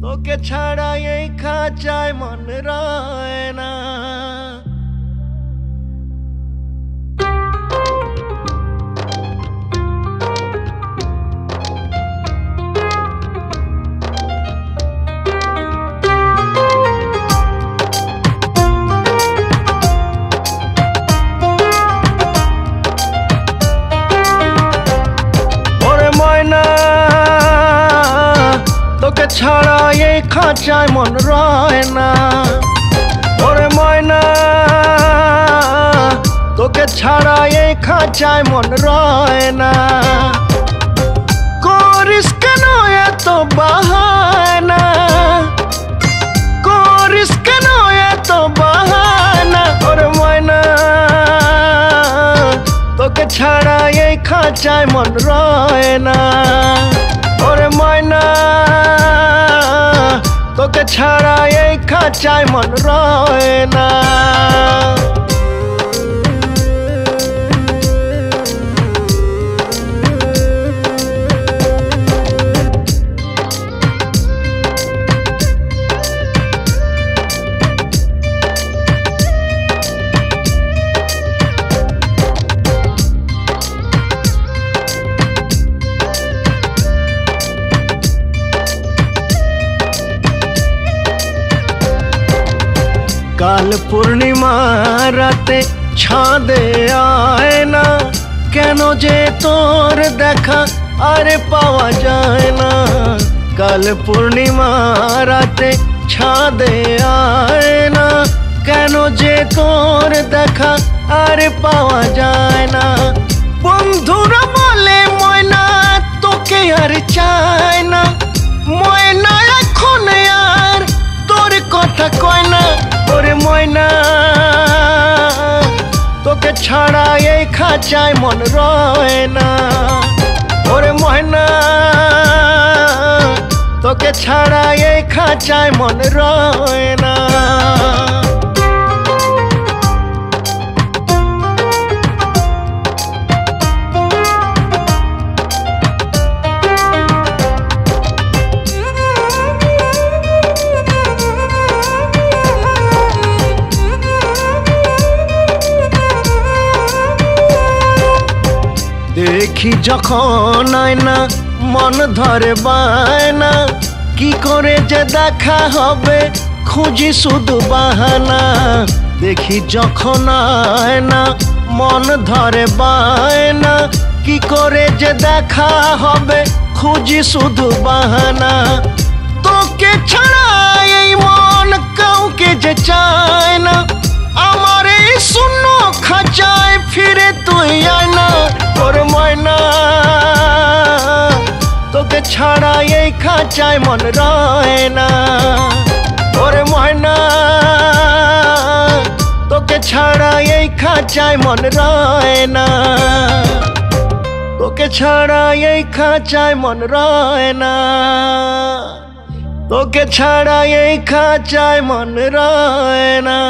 তোকে ছাড়া এই খাঁচায় মন রয় না। তোকে ছাড়া এই খাঁচায় মন রয় না। ওরে ময়না তোকে ছাড়া এই খাঁচায় মন রয় না। করিস কেন এত বাহানা, করিস কেন এত বাহানা। ওরে ময়না তোকে ছাড়া এই খাঁচায় মন রয় না। ওরে ময়না তোকে ছাড়া এই খাঁচায় মন রয় না। কাল পূর্ণিমা রাতে ছাদে আয় না, কেন যে তোর দেখা আরে পাওয়া যায় না। কাল পূর্ণিমা রাতে ছাদে আয় না, কেন যে তোর দেখা আরে পাওয়া যায় না। বন্ধুরা বলে ময়না তোকে আর চায় না, ময়না এখন আর তোর কথা কয় না। ওরে ময়না তোকে ছাড়া এই খাঁচায় মন রয় না। ওরে ময়না তোকে ছাড়া এই খাঁচায় মন রয় না। দেখি যখন আয়না মন ধরে বায়না, কি করে যে দেখা হবে খুঁজি শুধু বাহানা। দেখি যখন আয়না মন ধরে বায়না, কি করে যে দেখা হবে খুঁজি শুধু বাহানা। তোকে ছাড়া এই মন কাউকে যে চায় না, আমার এই শূন্য খাঁচায় ফিরে তুই আয় না। ওরে ময়না তোকে ছাড়া এই খাঁচায় মন রয় না। ওরে ময়না তোকে ছাড়া এই খাঁচায় মন রয় না। তোকে ছাড়া এই খাঁচায় মন রয় না। তোকে ছাড়া এই খাঁচায় মন রয় না।